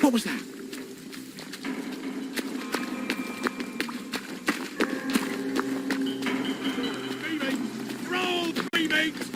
What was that? You're all freebies!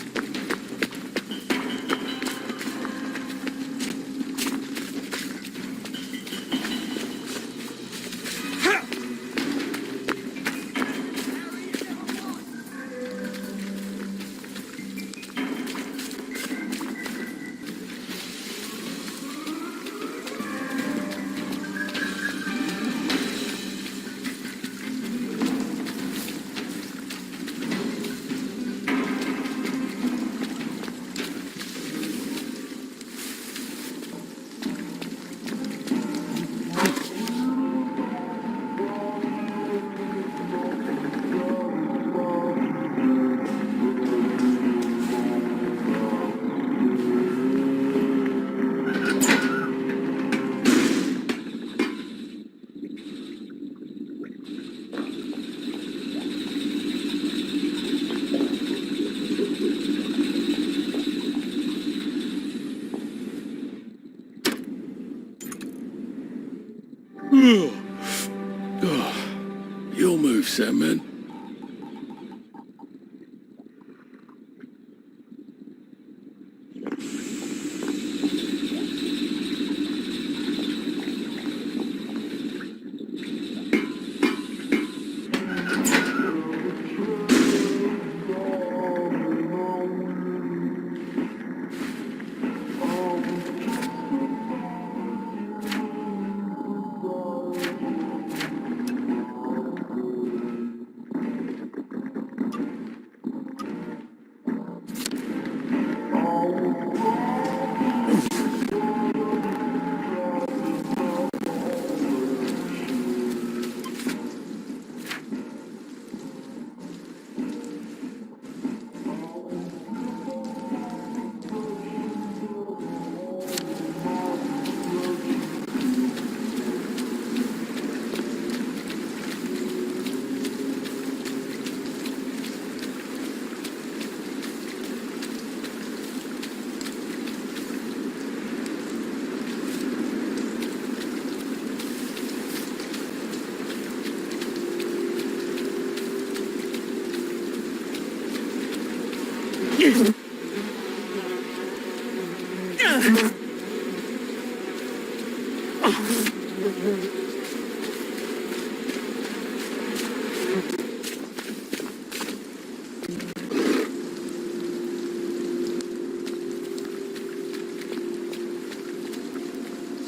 Your move, Sandman.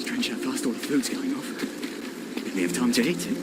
Strange how fast all the food's going off. Didn't we have time to eat it?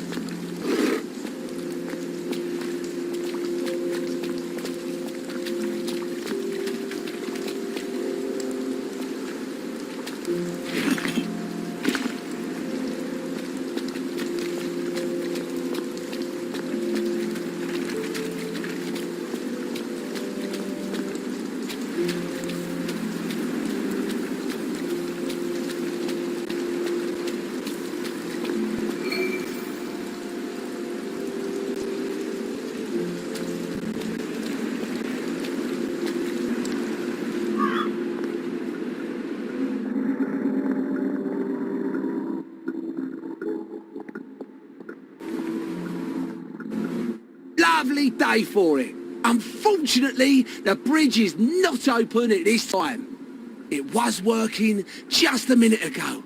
Lovely day for it. Unfortunately, the bridge is not open at this time. It was working just a minute ago,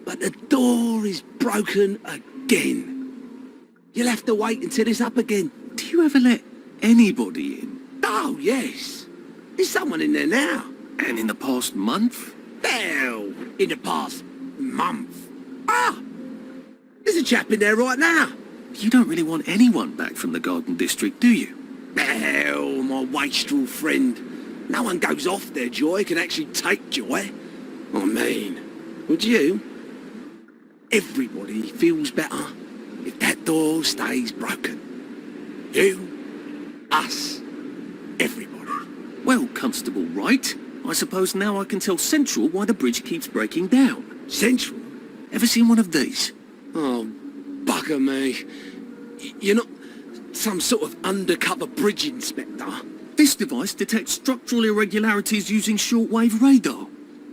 but the door is broken again. You'll have to wait until it's up again. Do you ever let anybody in? Oh, yes. There's someone in there now. And in the past month? Hell, in the past month. Ah! There's a chap in there right now. You don't really want anyone back from the Garden District, do you? Hell, my wastrel friend. No one goes off their joy can actually take joy. I mean, would you? Everybody feels better if that door stays broken. You, us, everybody. Well, Constable Wright, I suppose now I can tell Central why the bridge keeps breaking down. Central? Ever seen one of these? Oh, bugger me. You're not some sort of undercover bridge inspector? This device detects structural irregularities using shortwave radar.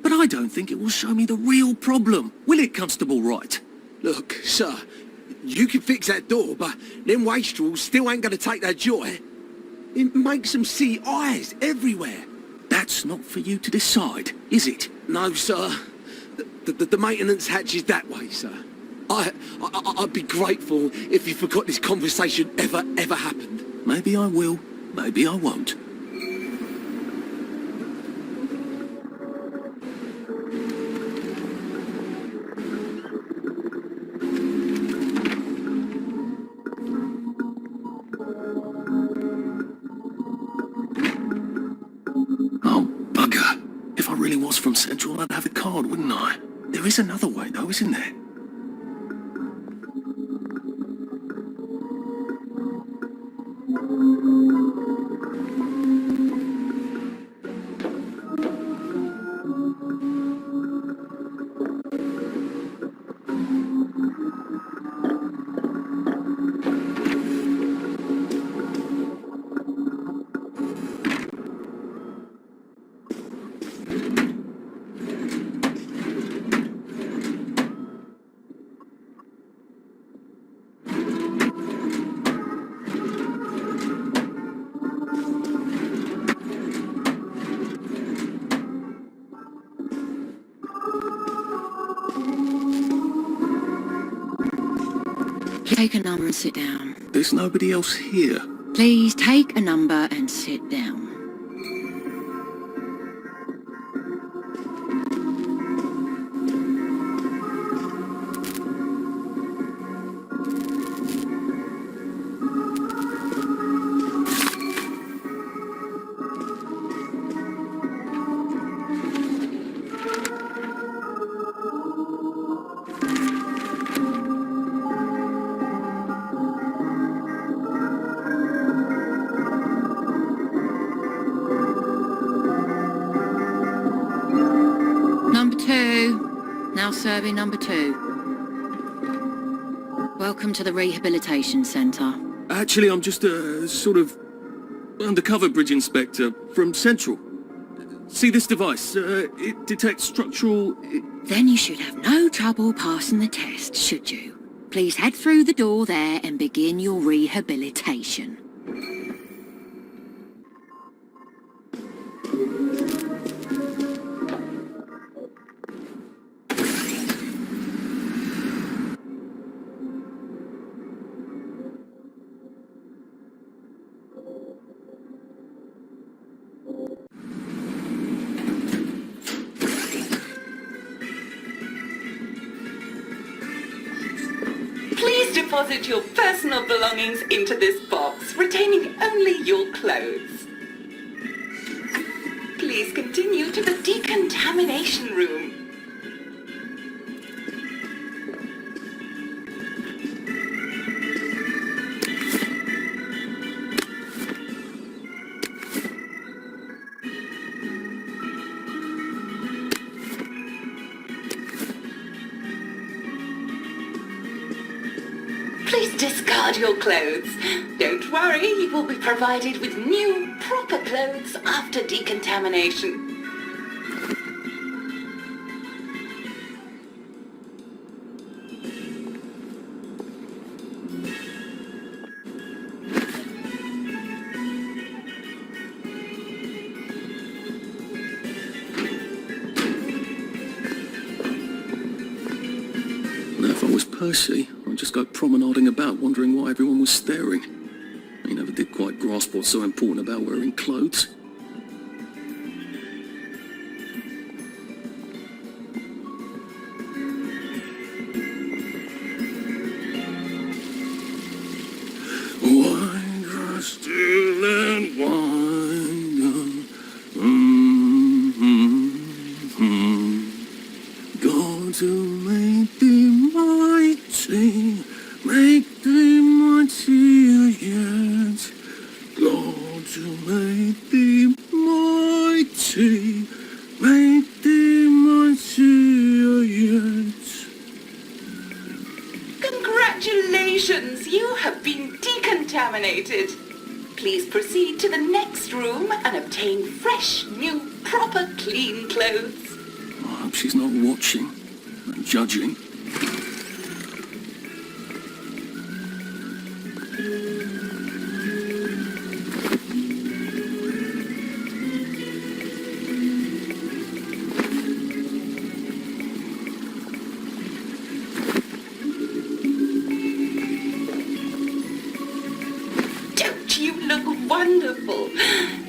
But I don't think it will show me the real problem. Will it, Constable Wright? Look, sir, you can fix that door, but them wastrels still ain't gonna take that joy. It makes them see eyes everywhere. That's not for you to decide, is it? No, sir. The maintenance hatch is that way, sir. I'd be grateful if you forgot this conversation ever happened. Maybe I will, maybe I won't. Oh, bugger. If I really was from Central, I'd have a card, wouldn't I? There is another way, though, isn't there? Take a number and sit down. There's nobody else here. Please take a number and sit down. Number 2. Now serving number 2. Welcome to the Rehabilitation Centre. Actually, I'm just a sort of undercover bridge inspector from Central. See this device? It detects structural... Then you should have no trouble passing the test, should you? Please head through the door there and begin your rehabilitation. Please deposit your personal belongings into this box, retaining only your clothes. Please continue to the decontamination room. Please discard your clothes. Don't worry, you will be provided with new, proper clothes after decontamination. Now, if I was Percy, I'd just go promenading about, wondering why everyone was staring. He never did quite grasp what's so important about wearing clothes. Wind still and wind, God to make thee mighty, make thee mightier yet. God to make thee mighty, make thee mightier yet. Congratulations, you have been decontaminated. Please proceed to the next room and obtain fresh, new, proper, clean clothes. hope she's not watching and judging. Don't you look wonderful?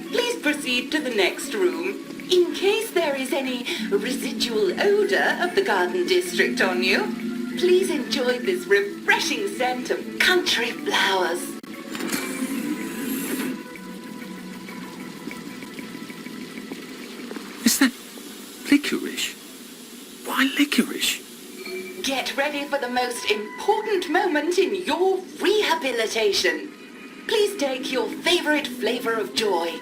Please proceed to the next room. In case there is any residual odor of the garden district on you, please enjoy this refreshing scent of country flowers. Is that licorice? Why licorice? Get ready for the most important moment in your rehabilitation. Please take your favorite flavor of joy.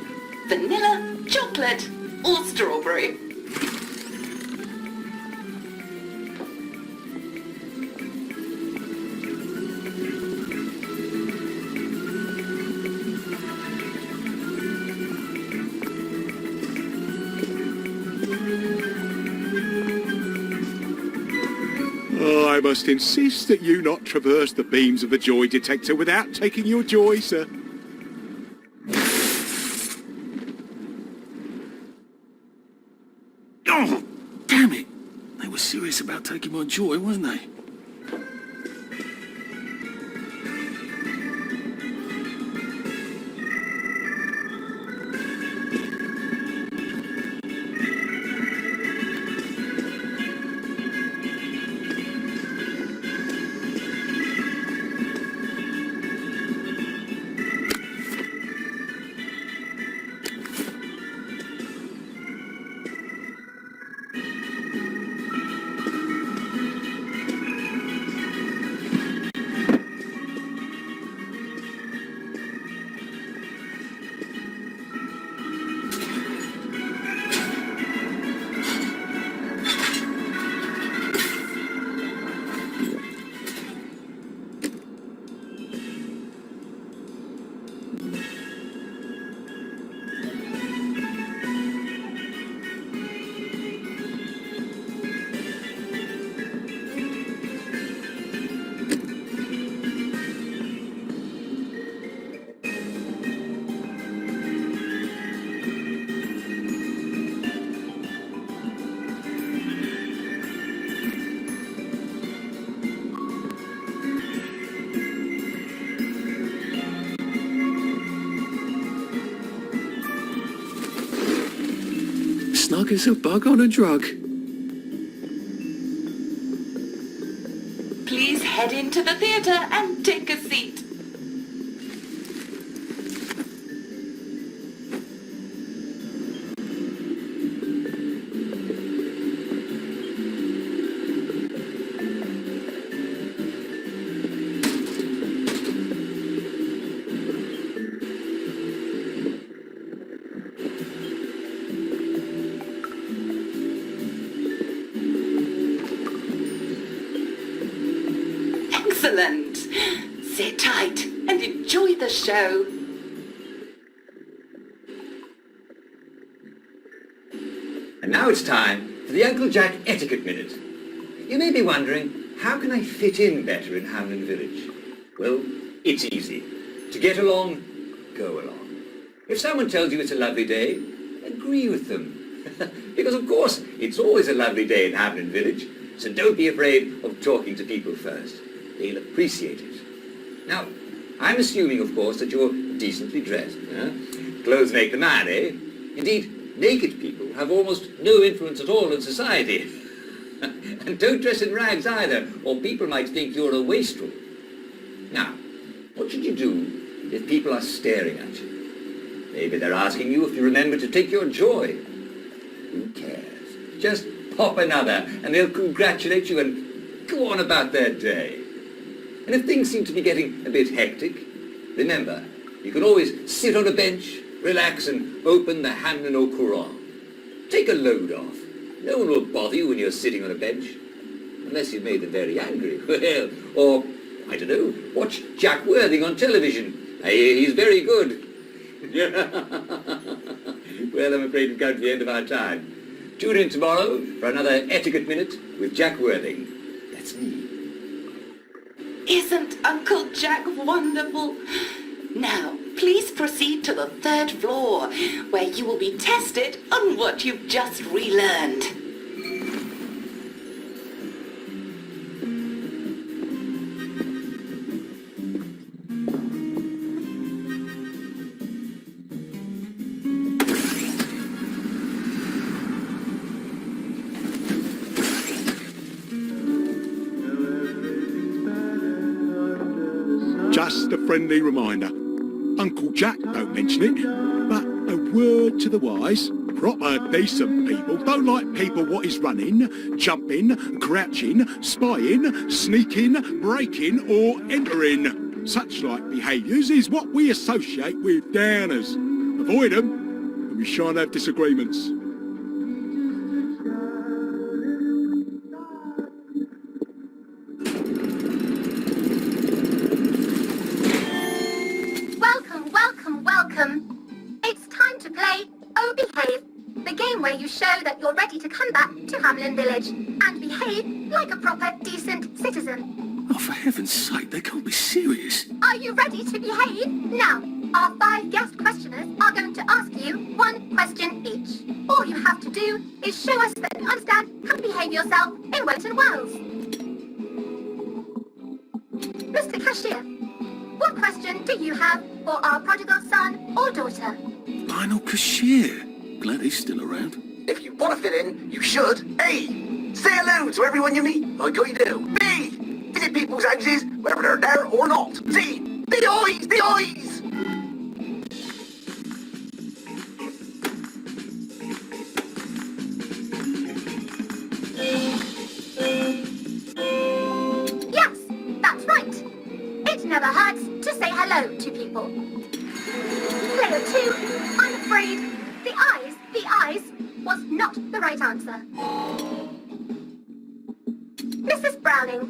Vanilla, chocolate, or strawberry. Oh, I must insist that you not traverse the beams of the joy detector without taking your joy, sir. Oh, damn it! They were serious about taking my joy, weren't they? Snug as a bug on a drug. Please head into the theater and take a seat. Excellent. Sit tight and enjoy the show. And now it's time for the Uncle Jack Etiquette Minute. You may be wondering, how can I fit in better in Hamlyn Village? Well, it's easy. To get along, go along. If someone tells you it's a lovely day, agree with them. Because of course, it's always a lovely day in Hamlyn Village, so don't be afraid of talking to people first. They'll appreciate it. Now, I'm assuming, of course, that you're decently dressed. Clothes make the man, eh? Indeed, naked people have almost no influence at all in society. And don't dress in rags either, or people might think you're a wastrel. Now, what should you do if people are staring at you? Maybe they're asking you if you remember to take your joy. Who cares? Just pop another, and they'll congratulate you and go on about their day. And if things seem to be getting a bit hectic, remember, you can always sit on a bench, relax and open the Hamlyn or Quran. Take a load off. No one will bother you when you're sitting on a bench. Unless you've made them very angry. Well, or, I don't know, watch Jack Worthing on television. He's very good. Well, I'm afraid we've come to the end of our time. Tune in tomorrow for another Etiquette Minute with Jack Worthing. That's me. Isn't Uncle Jack wonderful? Now, please proceed to the 3rd floor, where you will be tested on what you've just relearned. Just a friendly reminder. Uncle Jack don't mention it, but a word to the wise. Proper decent people don't like people what is running, jumping, crouching, spying, sneaking, breaking or entering. Such like behaviours is what we associate with downers. Avoid them and we shan't have disagreements. Where you show that you're ready to come back to Hamlyn Village and behave like a proper, decent citizen. Oh, for heaven's sake, they can't be serious. Are you ready to behave? Now, our 5 guest questioners are going to ask you 1 question each. All you have to do is show us that you understand how to behave yourself in Wellington Wells. Mr. Cashier, what question do you have for our prodigal son or daughter? Lionel Cashier. Glad he's still around. If you want to fit in, you should. A. Say hello to everyone you meet, like you do. B. Visit people's houses, whether they're there or not. C. The eyes! The eyes! Yes, that's right. It never hurts to say hello to people. Player 2, I'm afraid the eyes was not the right answer. Mrs. Browning,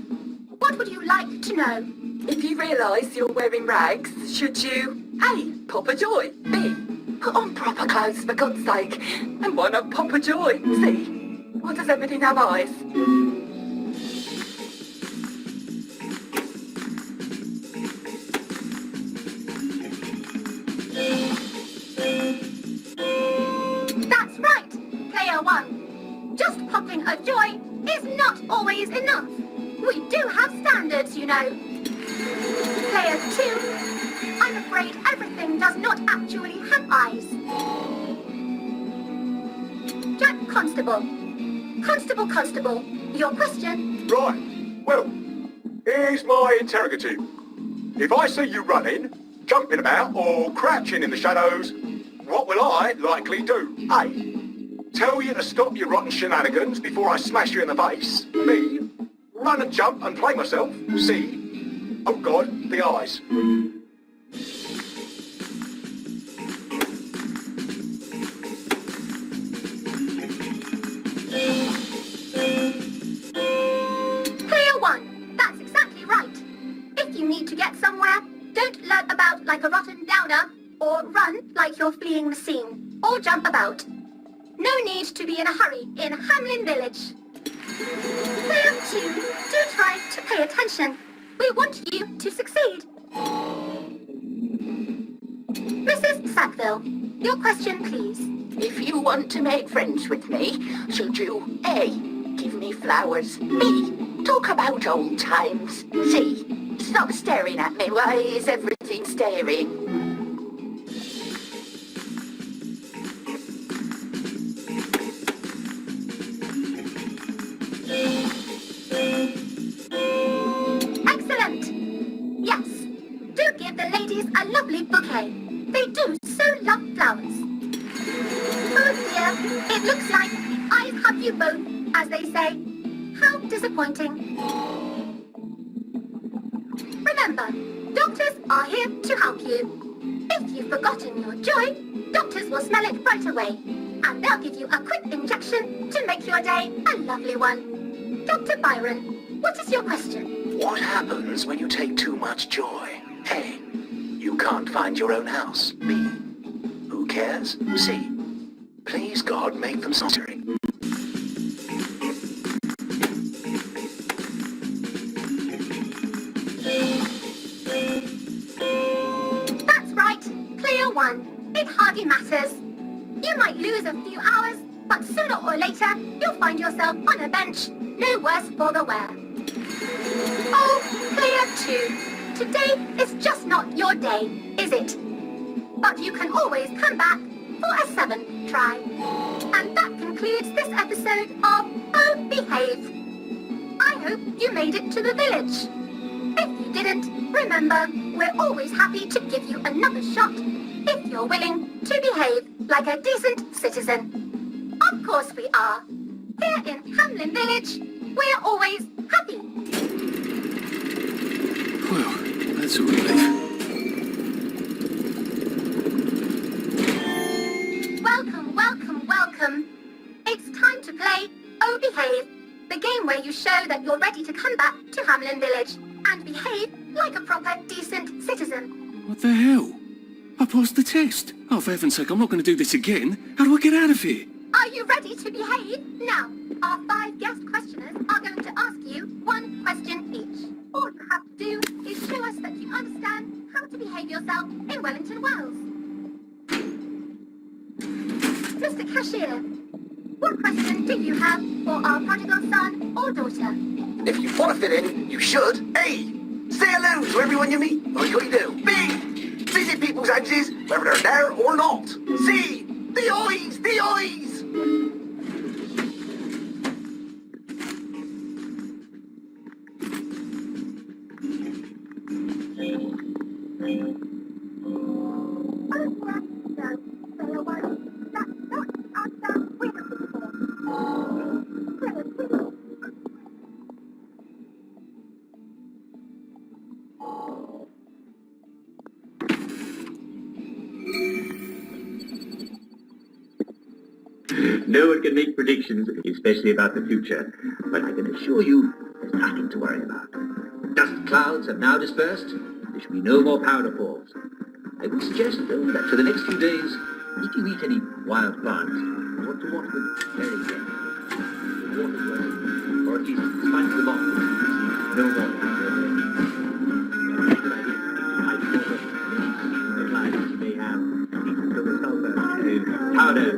what would you like to know? If you realise you're wearing rags, should you A. Pop a joy? B. Put on proper clothes for God's sake? And why not pop a joy? C. Why does everything have eyes? That's right, player 1. Just popping a joy is not always enough. We do have standards, you know. Player 2, I'm afraid everything does not actually have eyes. Jack Constable. Constable, your question? Right, well, here's my interrogative. If I see you running, jumping about or crouching in the shadows, what will I likely do? A. Tell you to stop your rotten shenanigans before I smash you in the face. B. Run and jump and play myself. C. Oh God, the eyes. Player 1, that's exactly right. If you need to get somewhere, don't lurk about like a rotten downer, or run like you're fleeing the scene, or jump about. No need to be in a hurry in Hamlyn Village. Player 2, do try to pay attention. We want you to succeed. Mrs. Sackville, your question please. If you want to make friends with me, should you A. Give me flowers, B. Talk about old times, C. Stop staring at me, why is everything staring? Excellent! Yes, do give the ladies a lovely bouquet. They do so love flowers. Oh dear, it looks like I have you both, as they say. How disappointing. Remember, doctors are here to help you. If you've forgotten your joy, doctors will smell it right away. And they'll give you a quick injection to make your day a lovely one. Dr. Byron, what is your question? What happens when you take too much joy? A. You can't find your own house. B. Who cares? C. Please God, make them solitary. a few hours, but sooner or later, you'll find yourself on a bench, no worse for the wear. Oh, clear too. Today is just not your day, is it? But you can always come back for a 7th try. And that concludes this episode of Oh Behave. I hope you made it to the village. If you didn't, remember, we're always happy to give you another shot if you're willing to behave like a decent citizen. Of course we are. Here in Hamlyn Village, we're always happy. Well, that's a relief. Welcome, welcome, welcome. It's time to play Oh Behave, the game where you show that you're ready to come back to Hamlyn Village and behave like a proper, decent citizen. What the hell? I passed the test. Oh, for heaven's sake, I'm not going to do this again. How do I get out of here? Are you ready to behave? Now, our 5 guest questioners are going to ask you 1 question each. All you have to do is show us that you understand how to behave yourself in Wellington Wells. Mr. Cashier, what question do you have for our prodigal son or daughter? If you want to fit in, you should. A. Say hello to everyone you meet, like you do. B. Visit people's houses, whether they're there or not. C. The eyes! The eyes! No one can make predictions, especially about the future, but I can assure you there's nothing to worry about. Dust clouds have now dispersed. There should be no more powder falls. I would suggest, though, that for the next few days, if you eat any wild plants, you want to watch them very carefully. Water well, or at least sponge them off. No more. You may have powder.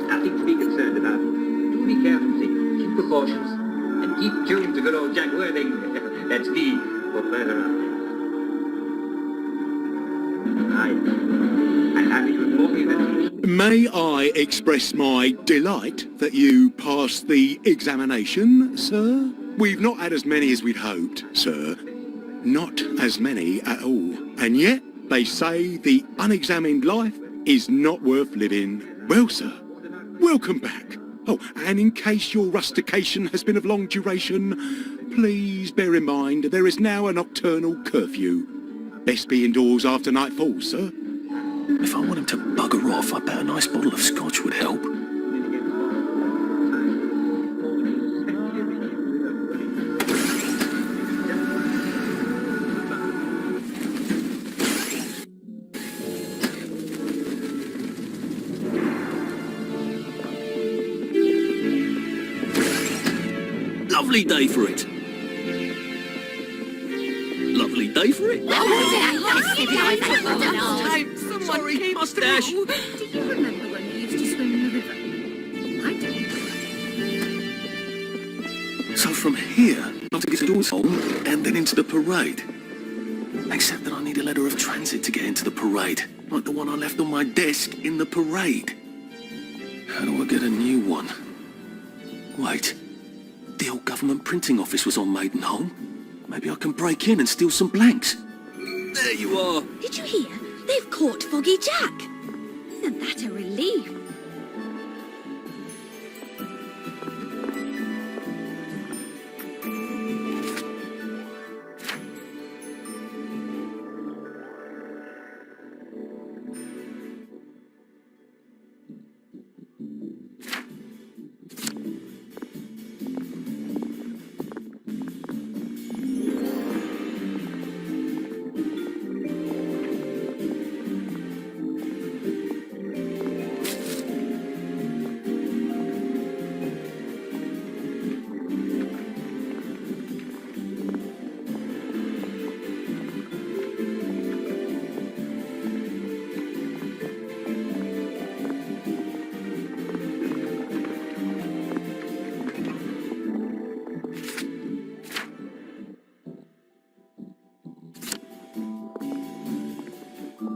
Nothing to be concerned about. Do be careful, see. Keep precautions. And keep tuned to good old Jack Worthing. That's me, for further updates. I'm happy to inform you that... May I express my delight that you passed the examination, sir? We've not had as many as we'd hoped, sir. Not as many at all. And yet, they say the unexamined life is not worth living. Well, sir, welcome back. Oh, and in case your rustication has been of long duration, please bear in mind there is now a nocturnal curfew. Best be indoors after nightfall, sir. If I want him to bugger off, I bet a nice bottle of scotch would help. Lovely day for it. Lovely day for it. Sorry, mustache. Do you remember when we used to swim in the river? I don't. So from here, I have to get to Dawes home and then into the parade. Except that I need a letter of transit to get into the parade, like the one I left on my desk in the parade. How do I get a new one? Wait, the old government printing office was on Maidenholm. Maybe I can break in and steal some blanks. There you are. Did you hear? They've caught Foggy Jack. Isn't that a relief?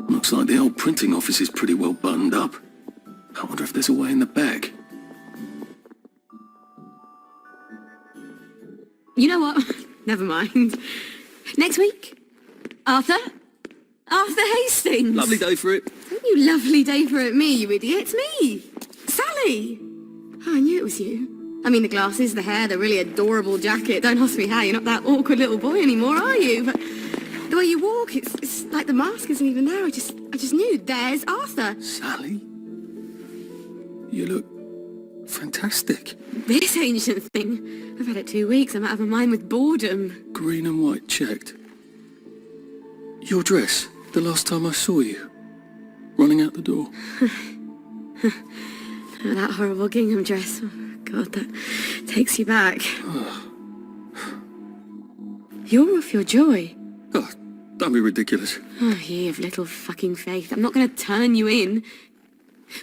Looks like the old printing office is pretty well buttoned up. I wonder if there's a way in the back. You know what? Never mind. Next week? Arthur? Arthur Hastings! Lovely day for it. Don't you lovely day for it me, you idiot. It's me! Sally! Oh, I knew it was you. I mean, the glasses, the hair, the really adorable jacket. Don't ask me how. You're not that awkward little boy anymore, are you? But the way you walk, it's like the mask isn't even there. I just knew. There's Arthur. Sally? You look fantastic. This ancient thing. I've had it 2 weeks. I'm out of my mind with boredom. Green and white checked. Your dress, the last time I saw you. Running out the door. That horrible gingham dress. Oh, God, that takes you back. You're off your joy. Oh, don't be ridiculous. Oh, you have little fucking faith. I'm not going to turn you in.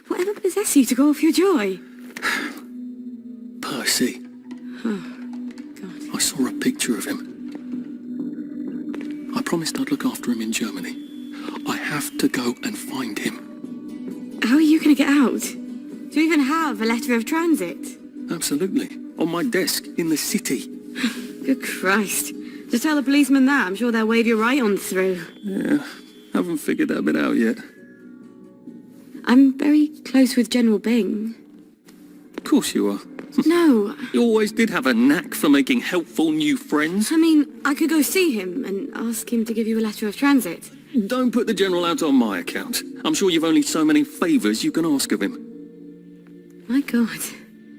Whatever possessed you to go off your joy? Percy. Oh, God. I saw a picture of him. I promised I'd look after him in Germany. I have to go and find him. How are you going to get out? Do you even have a letter of transit? Absolutely. On my desk in the city. Good Christ. Just tell the policeman that. I'm sure they'll wave you right on through. Yeah, haven't figured that bit out yet. I'm very close with General Bing. Of course you are. No. You always did have a knack for making helpful new friends. I mean, I could go see him and ask him to give you a letter of transit. Don't put the General out on my account. I'm sure you've only so many favours you can ask of him. My God.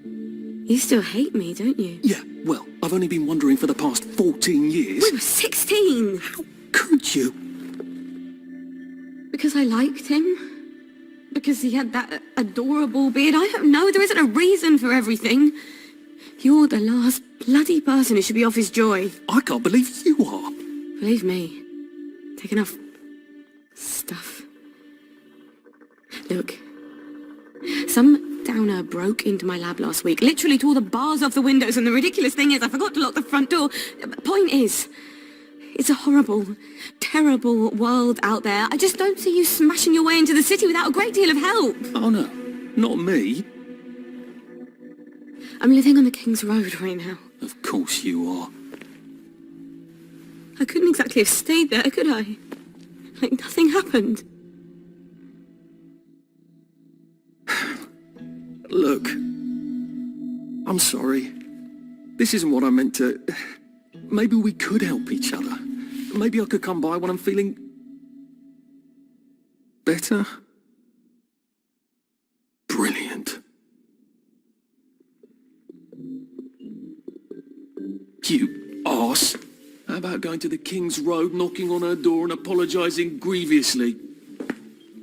You still hate me, don't you? Yeah, well, I've only been wondering for the past 14 years. We were 16! How could you? Because I liked him? Because he had that adorable beard? I don't know, there isn't a reason for everything. You're the last bloody person who should be off his joy. I can't believe you are. Believe me. Take enough stuff. Look. Some downer broke into my lab last week, literally tore the bars off the windows, and the ridiculous thing is I forgot to lock the front door. Point is, it's a horrible, terrible world out there. I just don't see you smashing your way into the city without a great deal of help. Oh no, not me. I'm living on the King's Road right now. Of course you are. I couldn't exactly have stayed there, could I? Like nothing happened. Look, I'm sorry. This isn't what I meant to... Maybe we could help each other. Maybe I could come by when I'm feeling... better. Brilliant. You arse. How about going to the King's Road, knocking on her door and apologising grievously?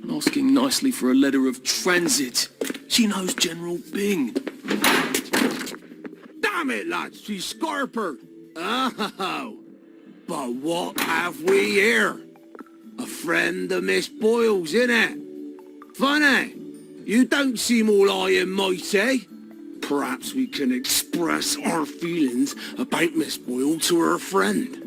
And asking nicely for a letter of transit. She knows General Bing. Damn it, lads, you scarper. Oh, but what have we here? A friend of Miss Boyle's, innit? Funny, you don't seem all high and mighty. Perhaps we can express our feelings about Miss Boyle to her friend.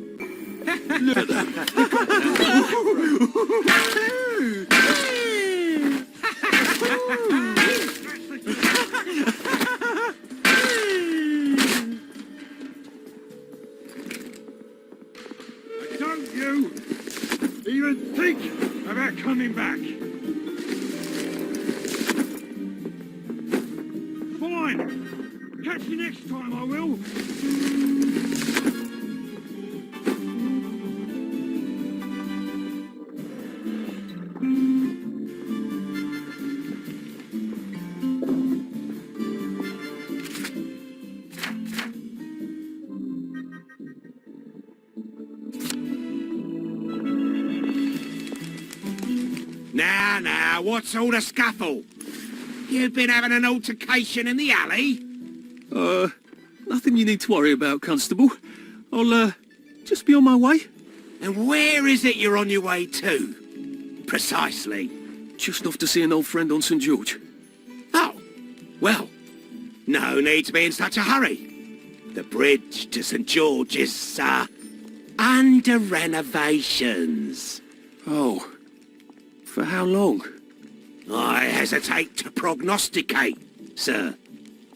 Don't you even think about coming back. Fine. Catch you next time, I will. Now, what's all the scuffle? You've been having an altercation in the alley? Nothing you need to worry about, Constable. I'll, just be on my way. And where is it you're on your way to? Precisely. Just off to see an old friend on St. George. Oh, well, no need to be in such a hurry. The bridge to St. George is, under renovations. Oh. For how long? I hesitate to prognosticate, sir.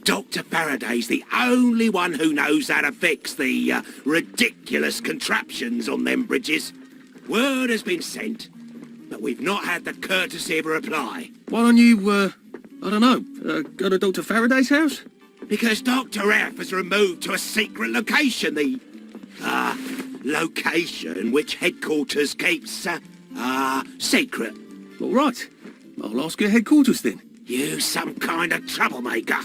Dr. Faraday's the only one who knows how to fix the ridiculous contraptions on them bridges. Word has been sent, but we've not had the courtesy of a reply. Why don't you, I don't know, go to Dr. Faraday's house? Because Dr. F has removed to a secret location, the, location which headquarters keeps, secret. All right. I'll ask your headquarters then. You some kind of troublemaker.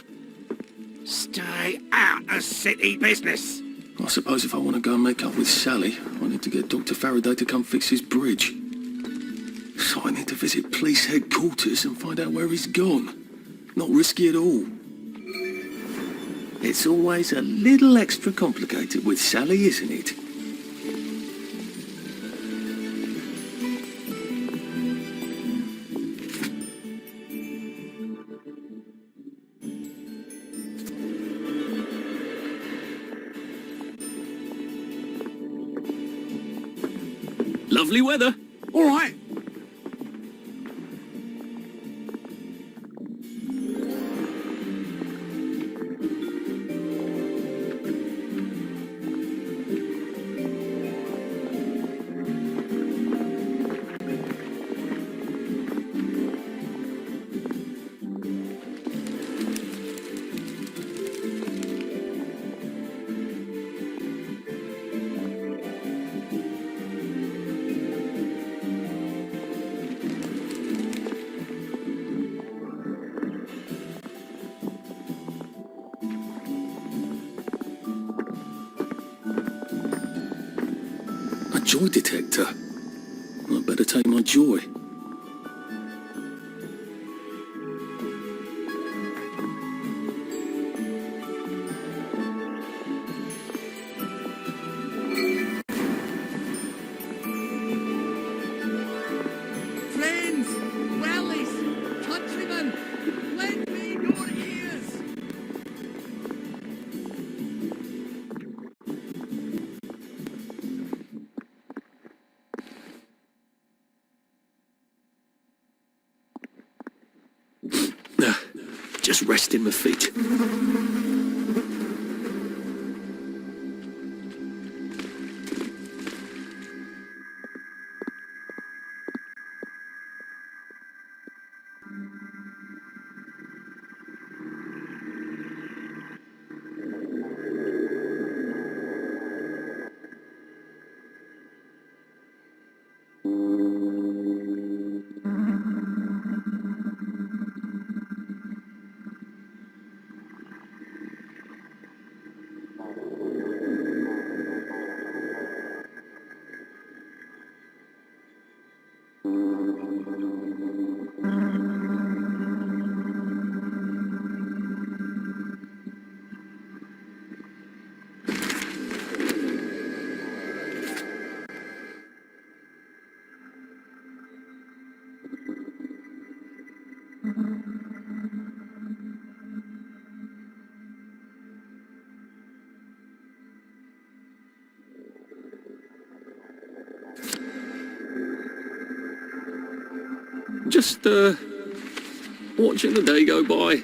Stay out of city business. I suppose if I want to go and make up with Sally, I need to get Dr. Faraday to come fix his bridge. So I need to visit police headquarters and find out where he's gone. Not risky at all. It's always a little extra complicated with Sally, isn't it? Lovely weather. All right. joy detector. I better take my joy. Friends, wellies, countrymen, lend me your ears. Just resting my feet. Just, watching the day go by.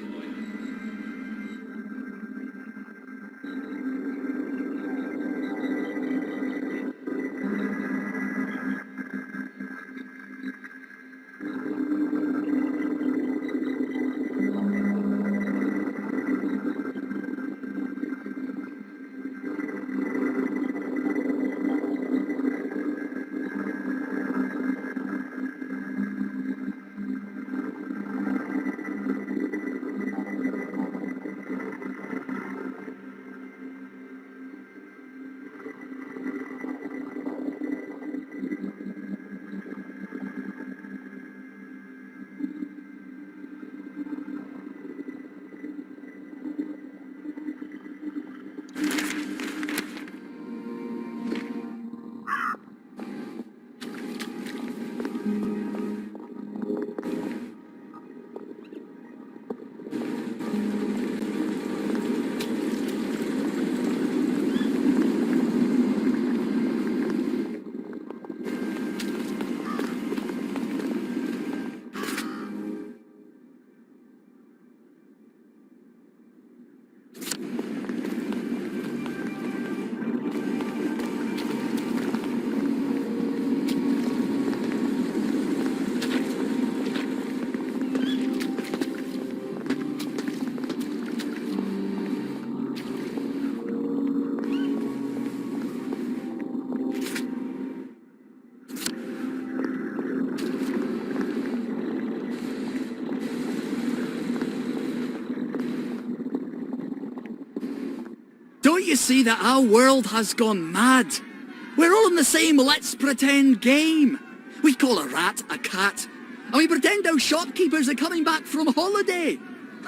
Don't you see that our world has gone mad? We're all in the same let's pretend game. We call a rat a cat, and we pretend our shopkeepers are coming back from holiday.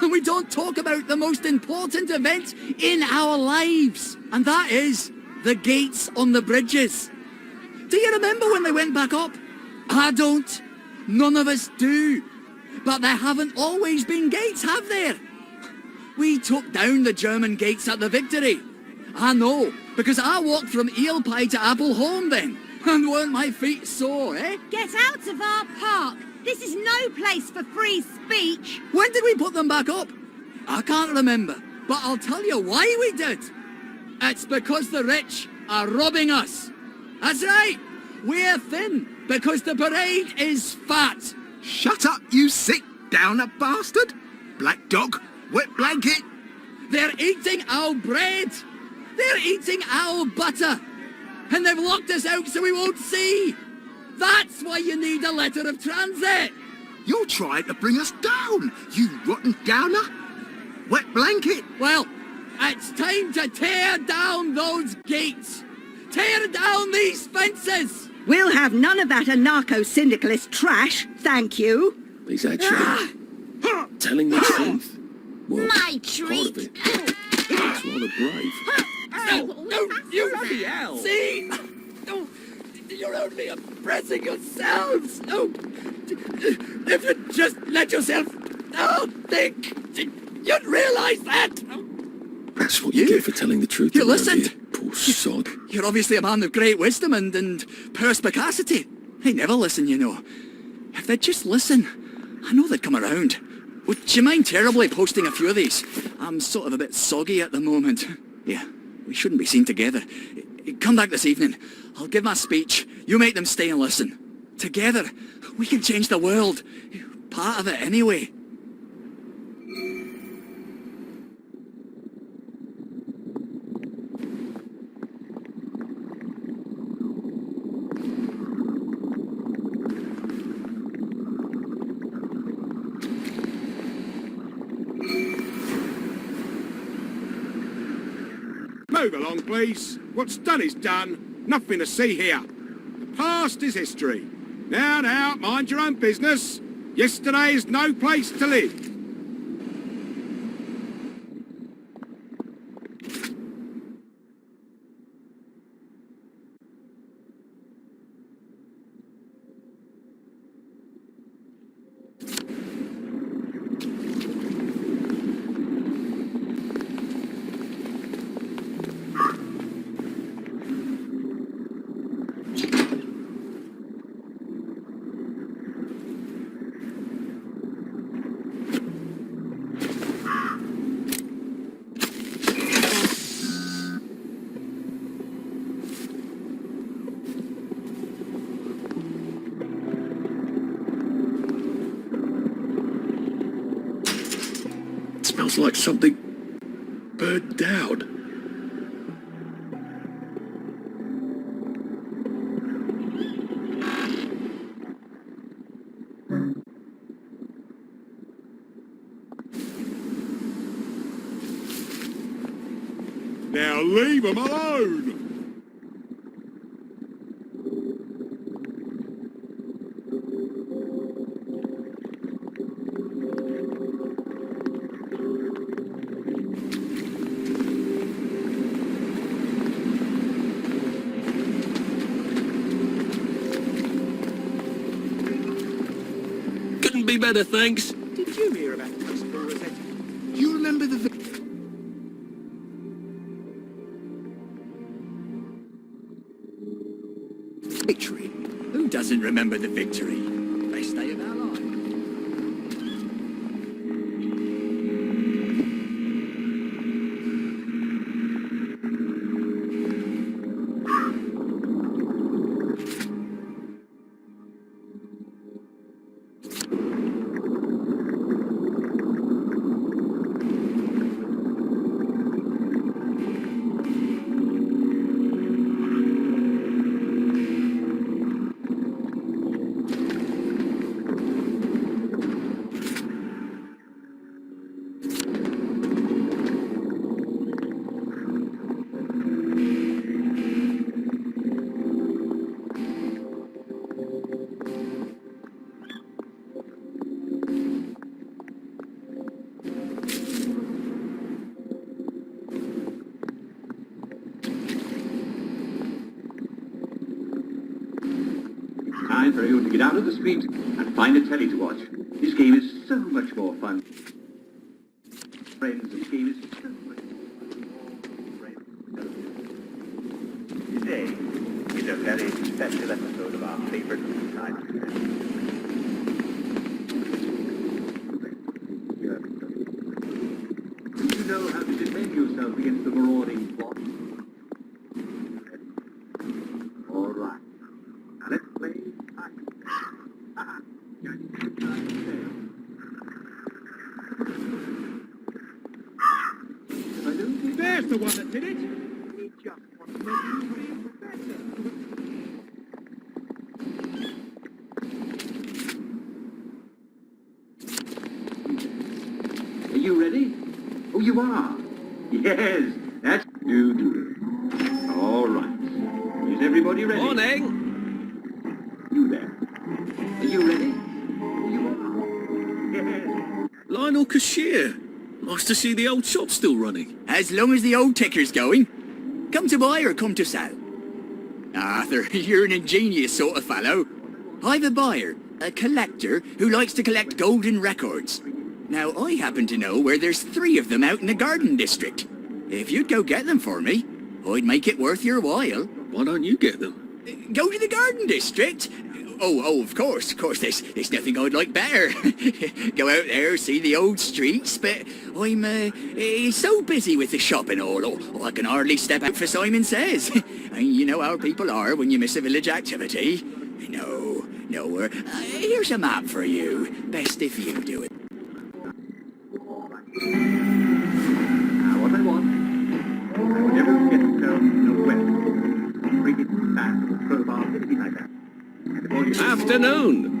And we don't talk about the most important event in our lives, and that is the gates on the bridges. Do you remember when they went back up? I don't. None of us do. But there haven't always been gates, have there? We took down the German gates at the Victory. I know, because I walked from Eel Pie to Appleholme then. And weren't my feet sore, eh? Get out of our park! This is no place for free speech! When did we put them back up? I can't remember, but I'll tell you why we did. It's because the rich are robbing us. That's right, we're thin because the parade is fat. Shut up, you sick downer bastard! Black dog, wet blanket. They're eating our bread. They're eating our butter. And they've locked us out so we won't see. That's why you need a letter of transit. You're trying to bring us down, you rotten downer. Wet blanket. Well, it's time to tear down those gates. Tear down these fences! We'll have none of that anarcho-syndicalist trash, thank you. Is that true? Telling the truth? Well, My part of it. That's rather brave. No, you see? No, you're only oppressing yourselves. No, if you just let yourself think, you'd realise that. That's what you get for telling the truth. You around listened. here, poor sod. You're obviously a man of great wisdom and perspicacity. They never listen, you know. If they'd just listen, I know they'd come around. Would you mind terribly posting a few of these? I'm sort of a bit soggy at the moment. Yeah, we shouldn't be seen together. Come back this evening. I'll give my speech. You make them stay and listen. Together, we can change the world. Part of it anyway. Move along, please. What's done is done. Nothing to see here. The past is history. Now, mind your own business. Yesterday is no place to live. Smells like something burned down. Now leave them alone. Couldn't be better, thanks. Did you hear about the Ps4, Rosetta? Do you remember the... Victory? Who doesn't remember the victory? Best day of our lives. Time for you to get out of the street and find a telly to watch. This game is so much more fun. Friends, this game is so much more fun. Today is a very special episode of our favorite time. Do you know how to defend yourself against the marauding bot? All right. Now let's play. There's the one that did it. He just wants to make you feel better. Are you ready? Oh, you are? Yes, that's you do. All right. Everybody ready? Morning! You there? Are you ready? Lionel Cashier. Nice to see the old shop still running. As long as the old ticker's going. Come to buy or come to sell? Arthur, you're an ingenious sort of fellow. I've a buyer, a collector, who likes to collect golden records. Now, I happen to know where there's 3 of them out in the Garden District. If you'd go get them for me, I'd make it worth your while. Why don't you get them? Go to the Garden District? Oh, of course, there's nothing I'd like better. Go out there, see the old streets, but I'm so busy with the shop and all, I can hardly step out for Simon Says. And you know how people are when you miss a village activity. No, here's a map for you. Best if you do it. Now what I want, whenever you get yourself in a wet, bring it back to the crowbar, anything like that. Afternoon!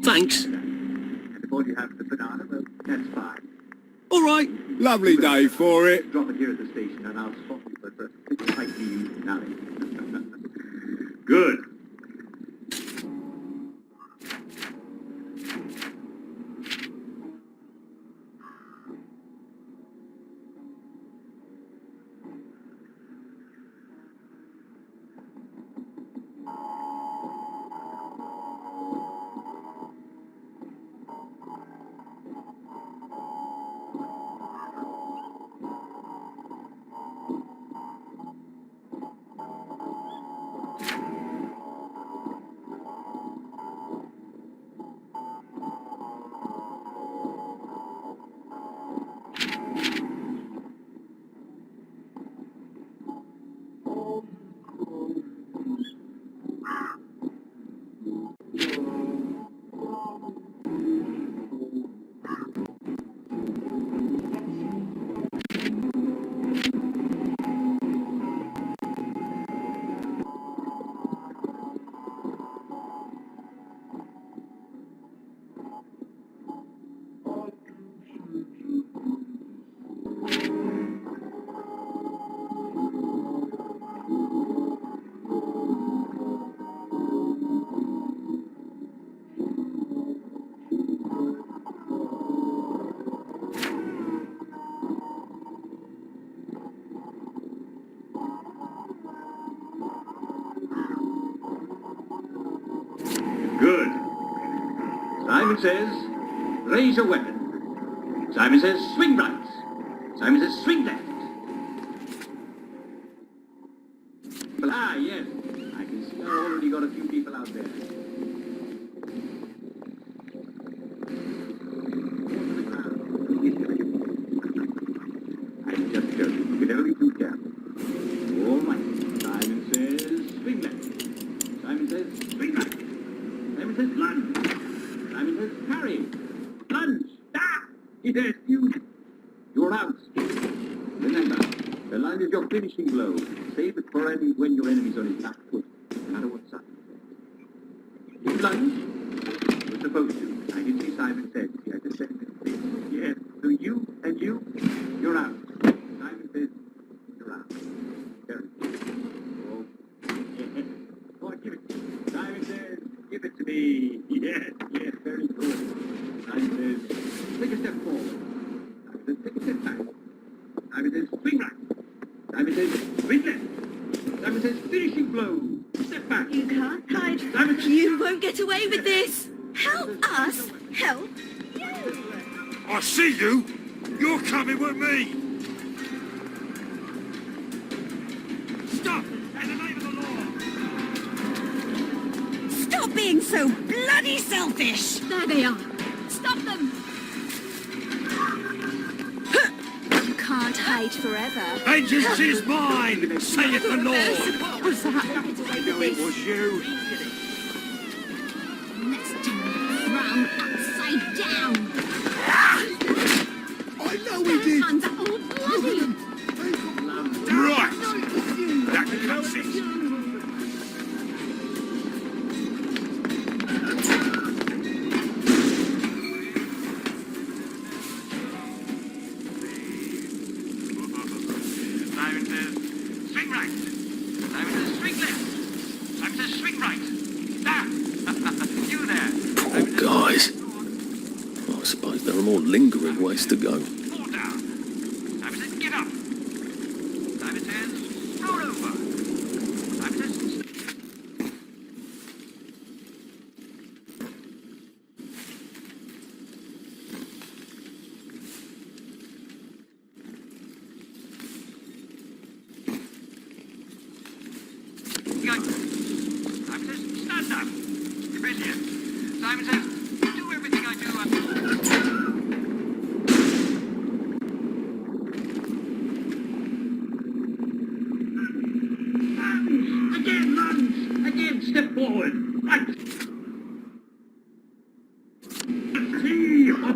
Thanks. And before you have the banana, well, that's fine. All right. Lovely day for it. Drop it here at the station and I'll swap you for the tight you now. Good. Good. Simon says, raise your weapon. Simon says, swing right. Simon says, swing left. Ah, yes. I can see I've already got a few people out there. I'm just joking. You can never be too careful. All right. Simon says, swing left. Simon says, swing right. Simon says, lunge. Simon says, parry. Lunge. Ah! Yes, you're out. Remember, the line is your finishing blow. Save it for when your enemy's on his back foot, no matter what side. You lunge. You're supposed to. I did see Simon said he had to set it. Yes. So you're out. Simon says, you're out. Very good. Oh, yes. Go on, give it. Simon says, give it to me. Yes, very good. Swing left. Simon says finishing blow. Step back. You can't hide. Simon says... You won't get away with this. Help us. Help you. I see you. You're coming with me. Stop! In the name of the law. Stop being so bloody selfish. There they are. Stop them. You can't hide forever. Vengeance is mine, saith the Lord. What was that? I know it was you. Let's turn the throne upside down. I know we did. Hands are all bloody. Right. That cuts it. Simon says, swing right. Simon says, swing left. Simon says, swing right. There. You there. Poor guys. I suppose there are more lingering ways to go. Fall down. Simon says, get up. Simon says, roll over. Simon says, go. Simon says, stand up. Brilliant. Simon says, do everything I do. Again, lunge. Again, step forward. Right.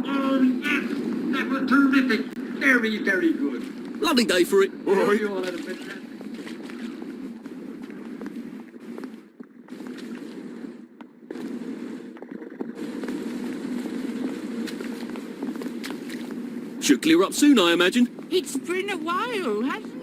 Oh, yes. That was terrific. Very, very good. Lovely day for it. Oh, you all had a bit. Should clear up soon, I imagine. It's been a while, hasn't it?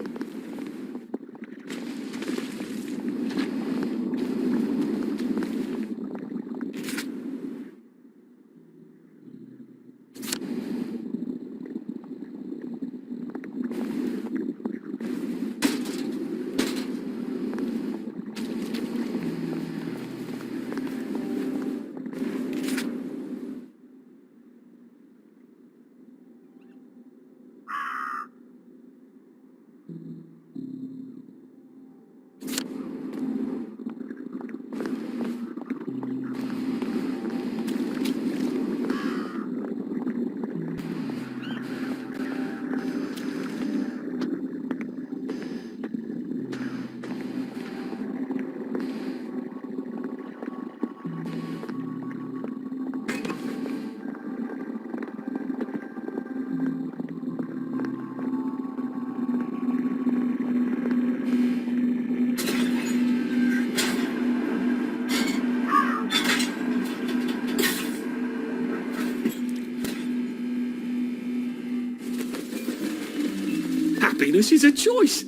Happiness is a choice.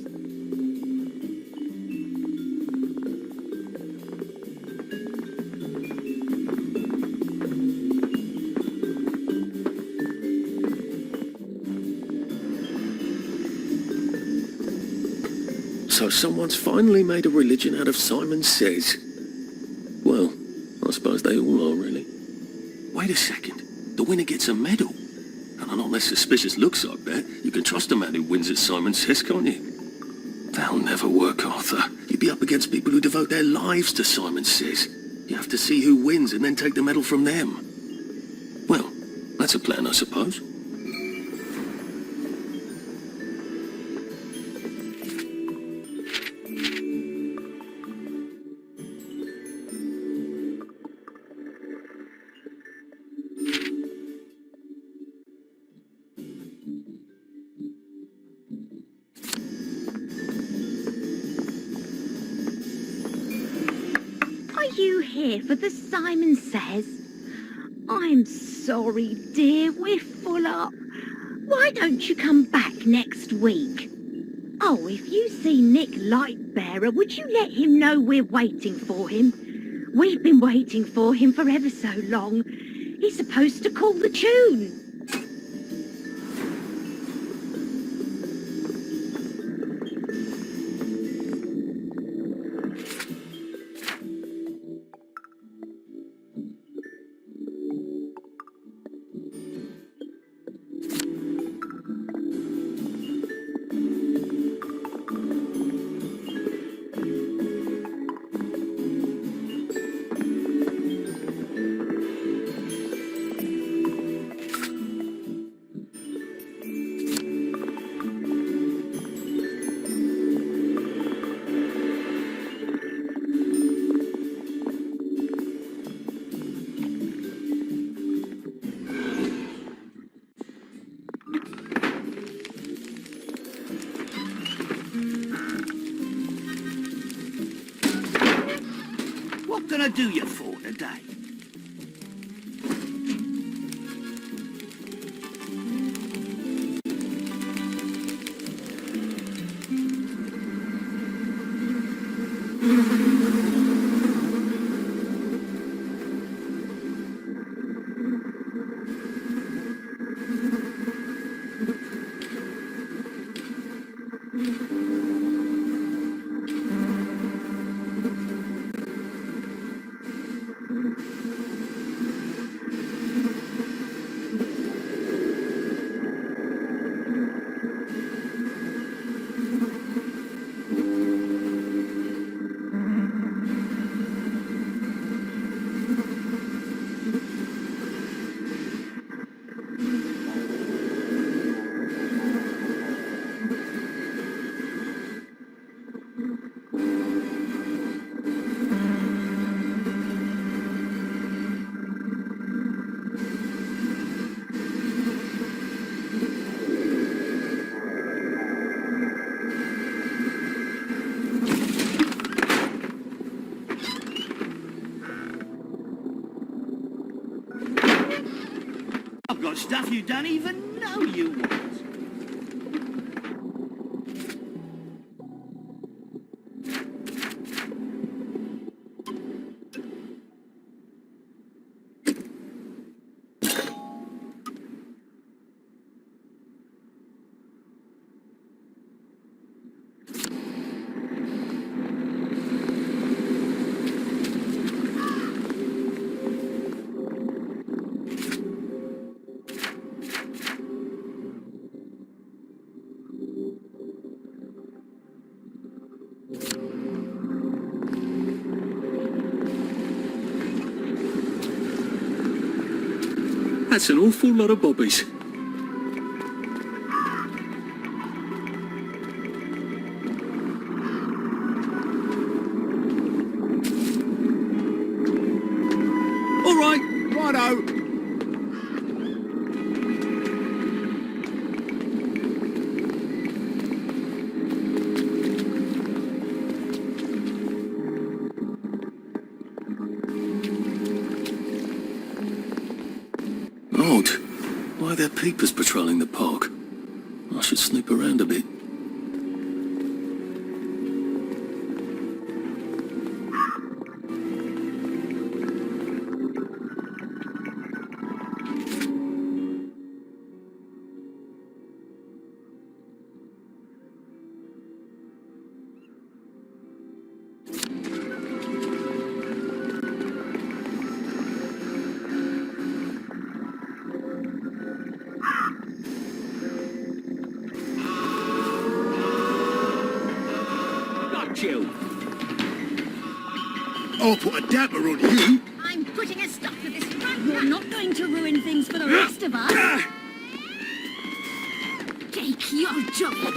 So someone's finally made a religion out of Simon Says. Well, I suppose they all are, really. Wait a second. The winner gets a medal. And on less suspicious looks like that, you can trust a man who wins at Simon Says, can't you? That'll never work, Arthur. You'd be up against people who devote their lives to Simon Says. You have to see who wins and then take the medal from them. Well, that's a plan, I suppose. You here for the Simon Says? I'm sorry, dear, we're full up. Why don't you come back next week? Oh, if you see Nick Lightbearer, would you let him know we're waiting for him? We've been waiting for him for ever so long. He's supposed to call the tune. What can I do you for today? I've got stuff you don't even know you want. That's an awful lot of bobbies. All right, righto. Odd. Why are there peepers patrolling the park? I should snoop around a bit. You. I'll put a damper on you. I'm putting a stop to this right now. You're not going to ruin things for the rest of us. Take your job. I'm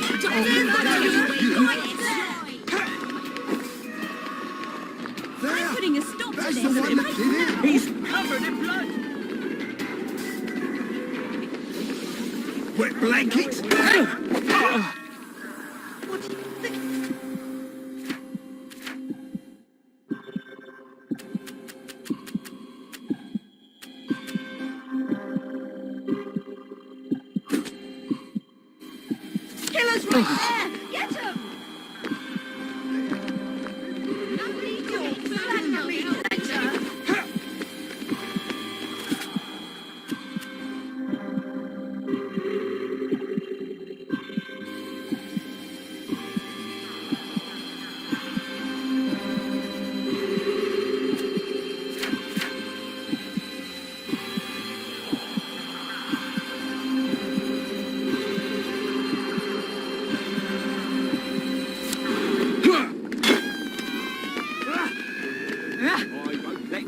putting a stop to That's this. the one that did it. He's covered in blood. Wet blankets. Killer's right there! Get him!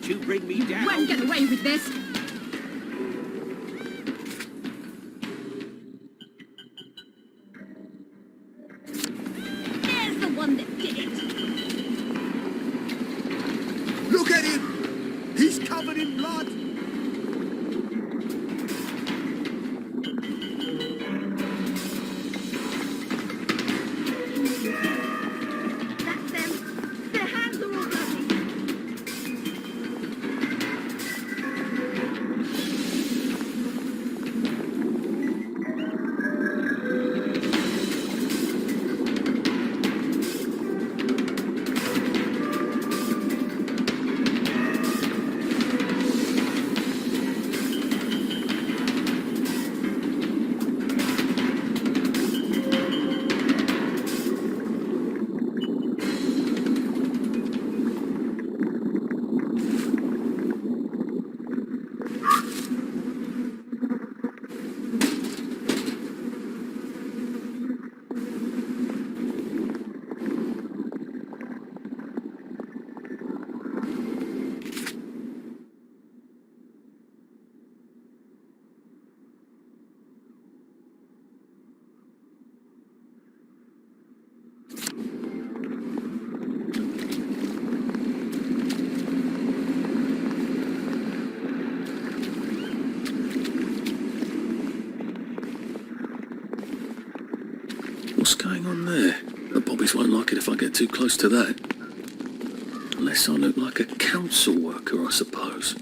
You bring me down. Won't get away with this. There's the one that did it. Look at him. He's covered in blood. That's them. Their hands are all bloody. if I get too close to that. Unless I look like a council worker, I suppose.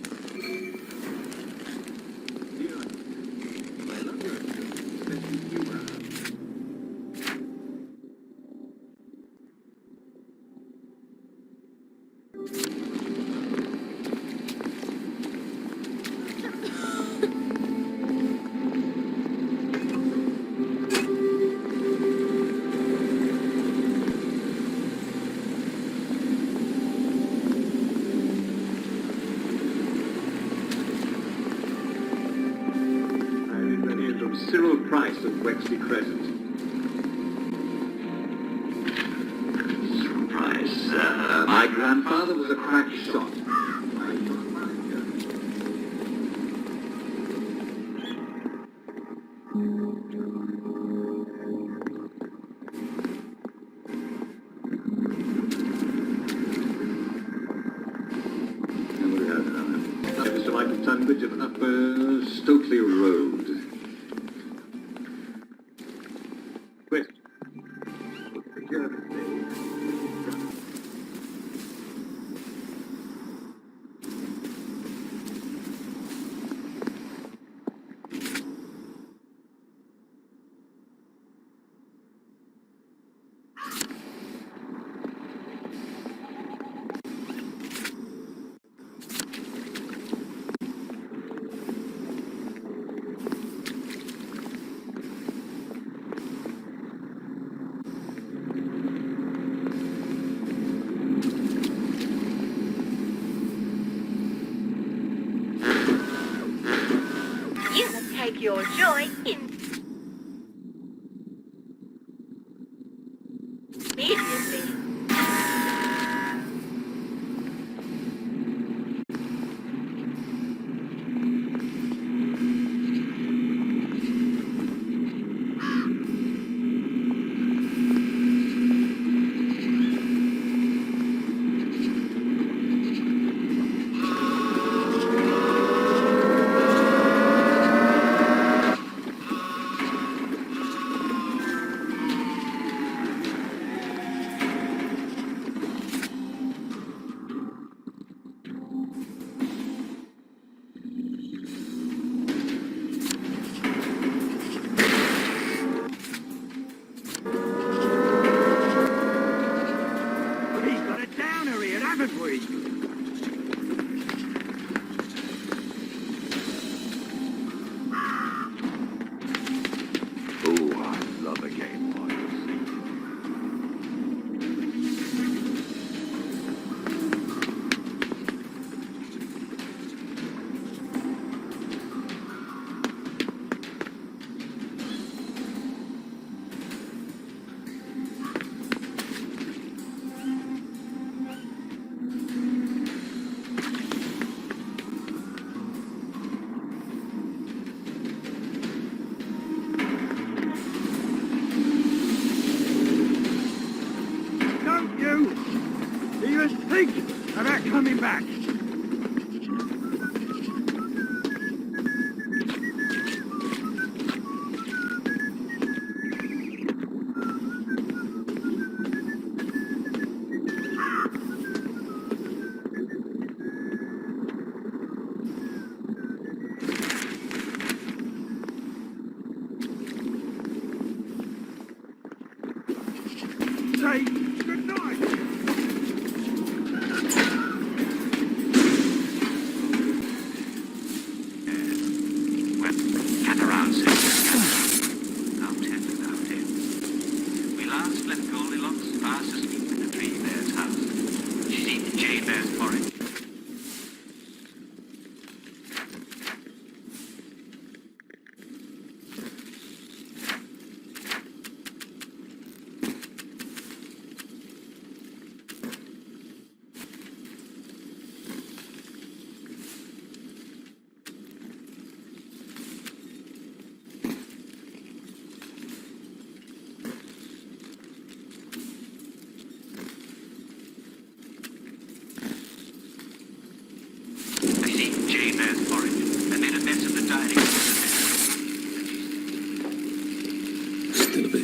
My grandfather was a crack shot. Mr. Michael Tunbridge of Upper Stokely Road. Wait. Take your joy in immediately. Coming back. Say good night.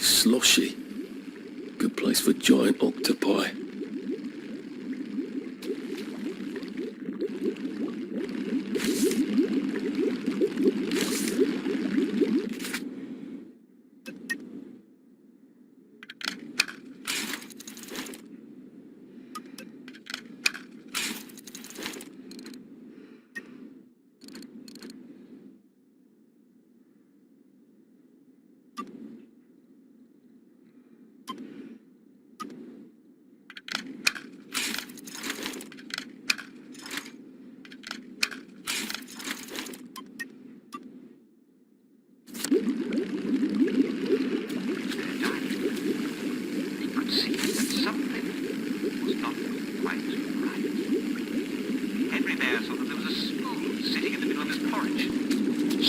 Sloshy. Good place for giant octopi.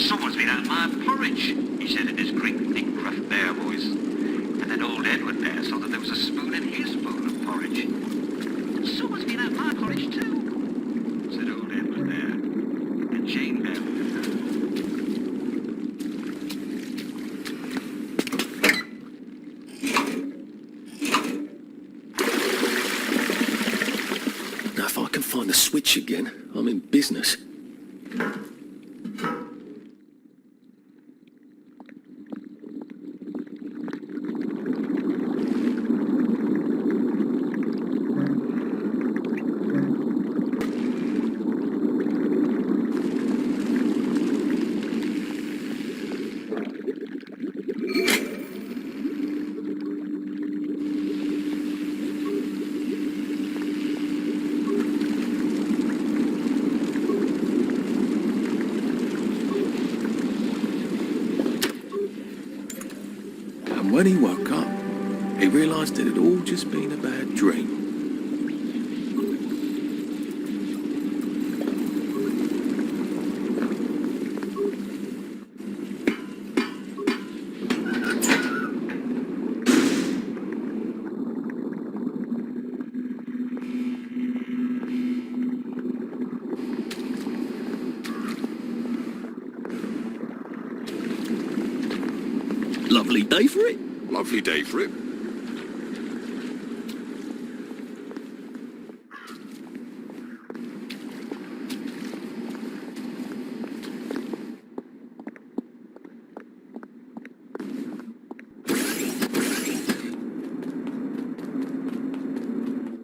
Someone's been out my porridge, he said in his great thick gruff bear voice. And then old Edward there saw that there was a spoon in his bowl of porridge. Someone's been out my porridge too, said old Edward there. And Jane Bell. Now if I can find the switch again, I'm in business. When he woke up, he realised it had all just been a bad dream. Lovely day for it. Lovely day for it.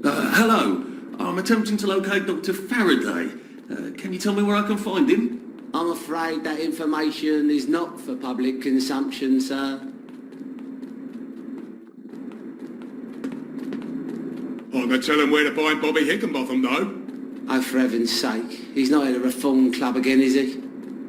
Hello. I'm attempting to locate Dr. Faraday. Can you tell me where I can find him? I'm afraid that information is not for public consumption, sir. I'm going to tell him where to find Bobby Hickenbotham, though. Oh, for heaven's sake. He's not at a reform club again, is he?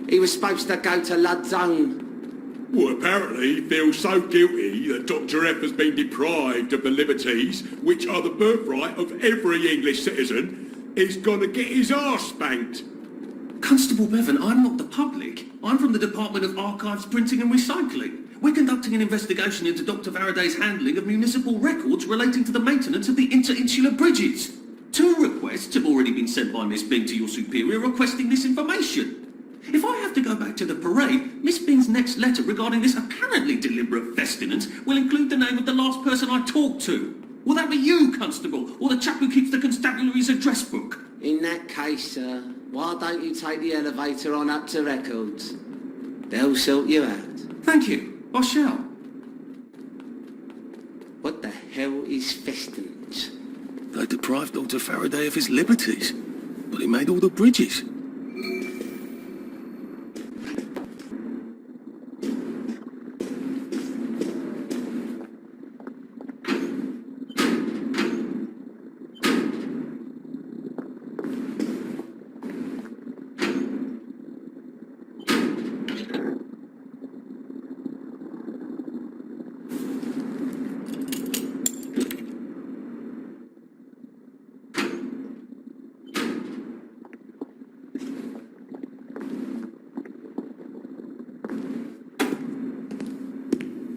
He was supposed to go to Lud's Own. Well, apparently he feels so guilty that Dr. F has been deprived of the liberties which are the birthright of every English citizen, he's going to get his arse spanked. Constable Bevan, I'm not the public. I'm from the Department of Archives, Printing and Recycling. We're conducting an investigation into Dr. Faraday's handling of municipal records relating to the maintenance of the inter-insular bridges. 2 requests have already been sent by Miss Bing to your superior requesting this information. If I have to go back to the parade, Miss Bing's next letter regarding this apparently deliberate festinance will include the name of the last person I talked to. Will that be you, Constable, or the chap who keeps the constabulary's address book? In that case, sir, why don't you take the elevator on up to records? They'll sort you out. Thank you. I shall. What the hell is festinance? They deprived Dr. Faraday of his liberties, but he made all the bridges.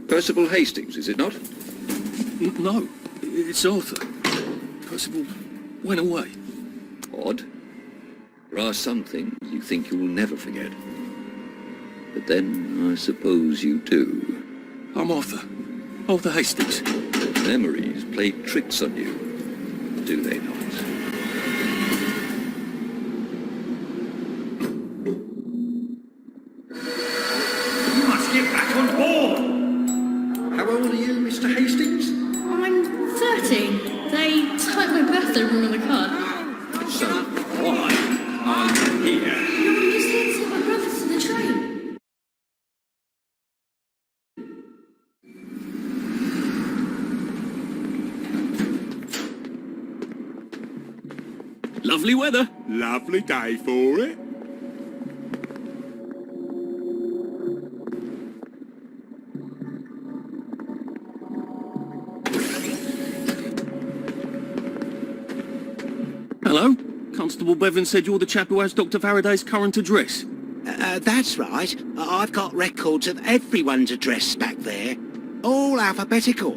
Percival Hastings, is it not? No, it's Arthur. Percival went away. Odd. There are some things you think you'll never forget. But then, I suppose you do. I'm Arthur. Arthur Hastings. Memories play tricks on you, do they not? You must get back on board! How old are you, Mr. Hastings? I'm 13. They typed my birthday wrong on the card. So, why are you here? No, I'm just here to take my brother to the train. Lovely weather. Lovely day for it. Hello? Constable Bevan said you're the chap who has Dr. Faraday's current address. That's right. I've got records of everyone's address back there. All alphabetical.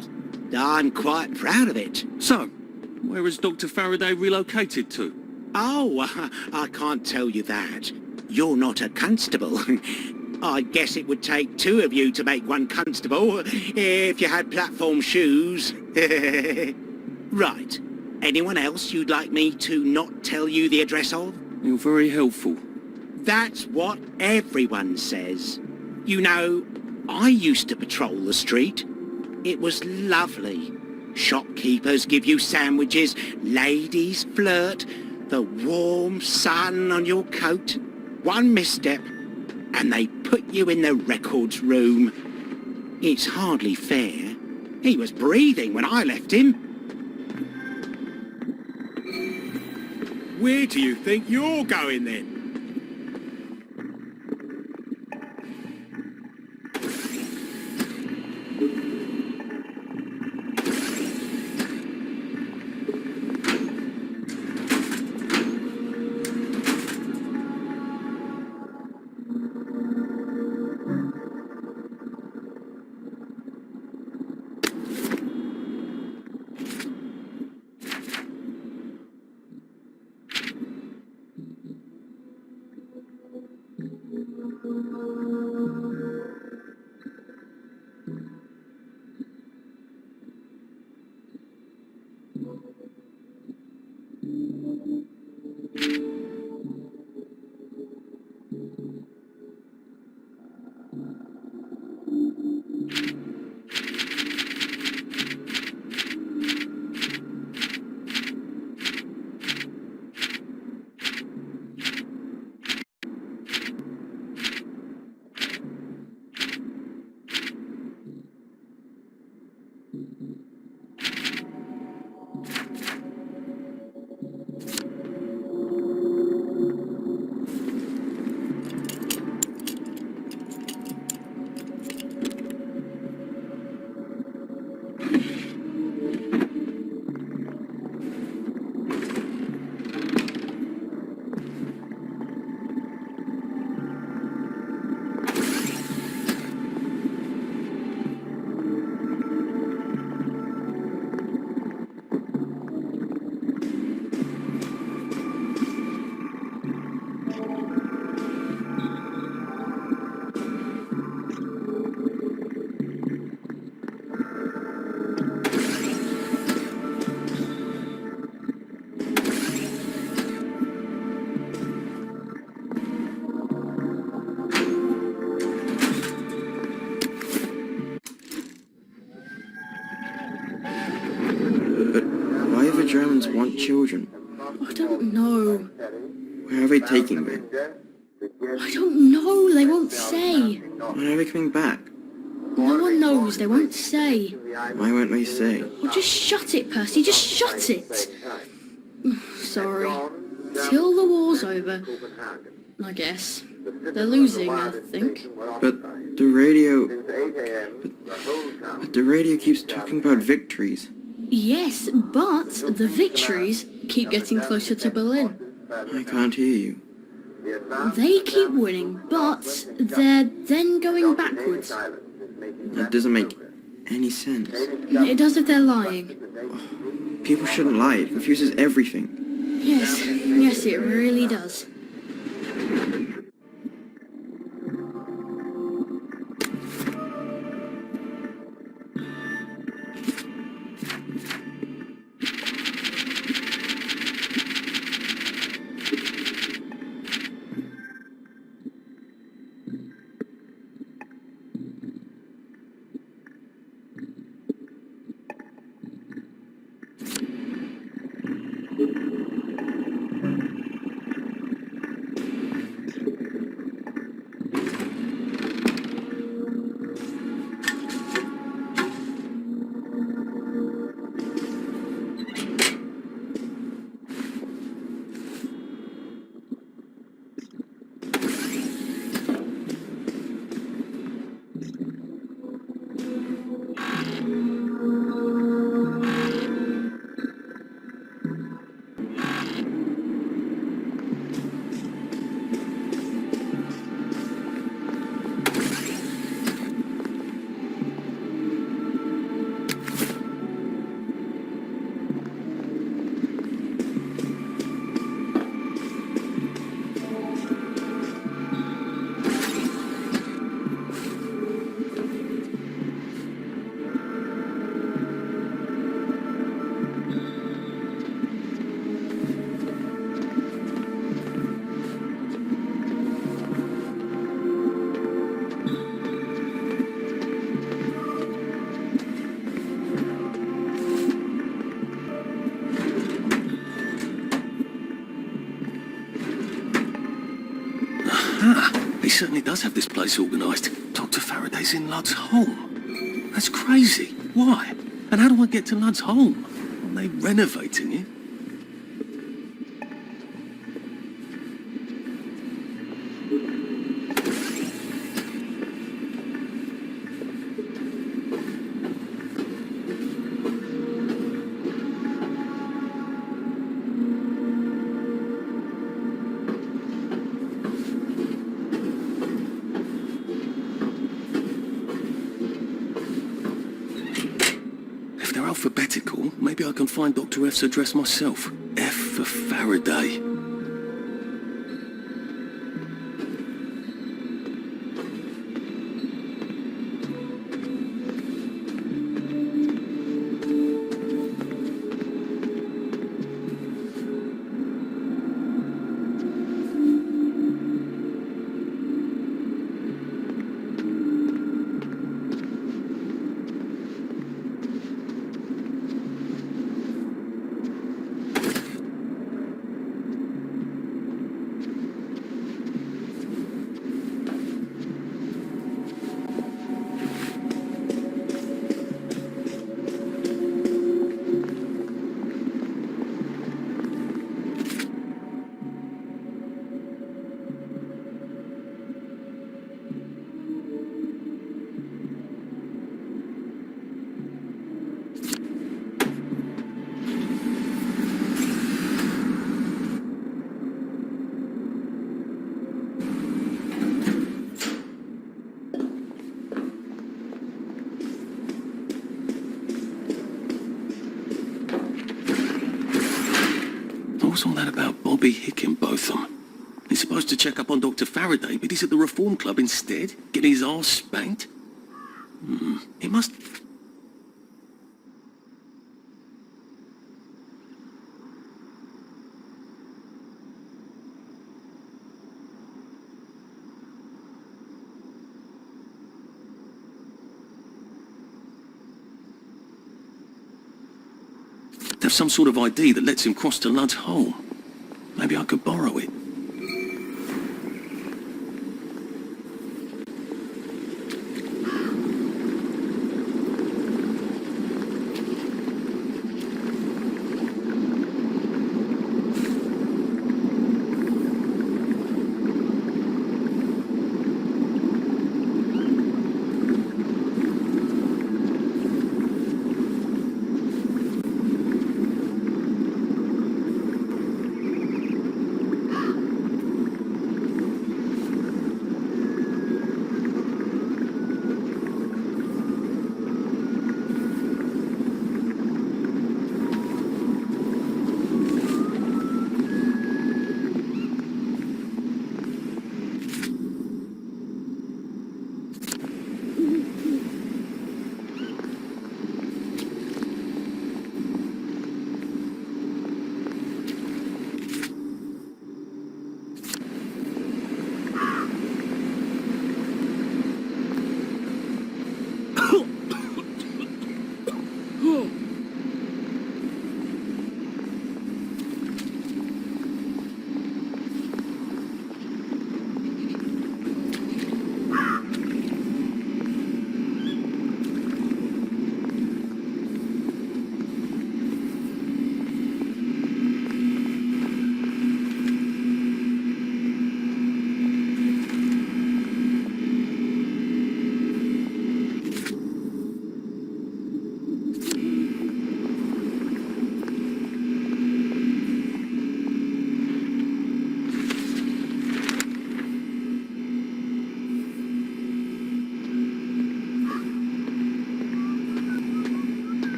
I'm quite proud of it. So, where has Dr. Faraday relocated to? Oh, I can't tell you that. You're not a constable. I guess it would take two of you to make one constable if you had platform shoes. Right. Anyone else you'd like me to not tell you the address of? You're very helpful. That's what everyone says. You know, I used to patrol the street. It was lovely. Shopkeepers give you sandwiches, ladies flirt, the warm sun on your coat. One misstep, and they put you in the records room. It's hardly fair. He was breathing when I left him. Where do you think you're going then? Germans want children? I don't know. Where are they taking them? I don't know. They won't say. When are they coming back? No one knows. They won't say. Why won't they say? Well, just shut it, Percy. Just shut it. Sorry. Till the war's over, I guess. They're losing, I think. But the radio... But the radio keeps talking about victories. Yes, but the victories keep getting closer to Berlin. I can't hear you. They keep winning, but they're then going backwards. That doesn't make any sense. It does if they're lying. People shouldn't lie. It confuses everything. Yes, yes, it really does. certainly does have this place organised. Dr. Faraday's in Lud's home. That's crazy. Why? And how do I get to Lud's home? Are they renovating it? Alphabetical, maybe I can find Dr. F's address myself. F for Faraday. What's all that about Bobby Hickenbotham? He's supposed to check up on Dr. Faraday, but he's at the Reform Club instead, getting his arse spanked. He must... have some sort of ID that lets him cross to Lud's home. Maybe I could borrow it.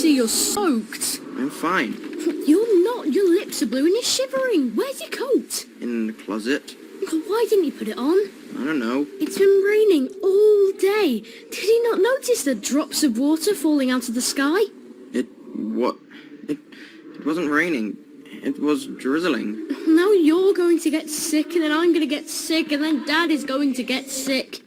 see you're soaked. I'm fine. You're not. Your lips are blue and you're shivering. Where's your coat? In the closet. Why didn't you put it on? I don't know. It's been raining all day. Did you not notice the drops of water falling out of the sky? It wasn't raining. It was drizzling. Now you're going to get sick, and then I'm going to get sick, and then Dad is going to get sick.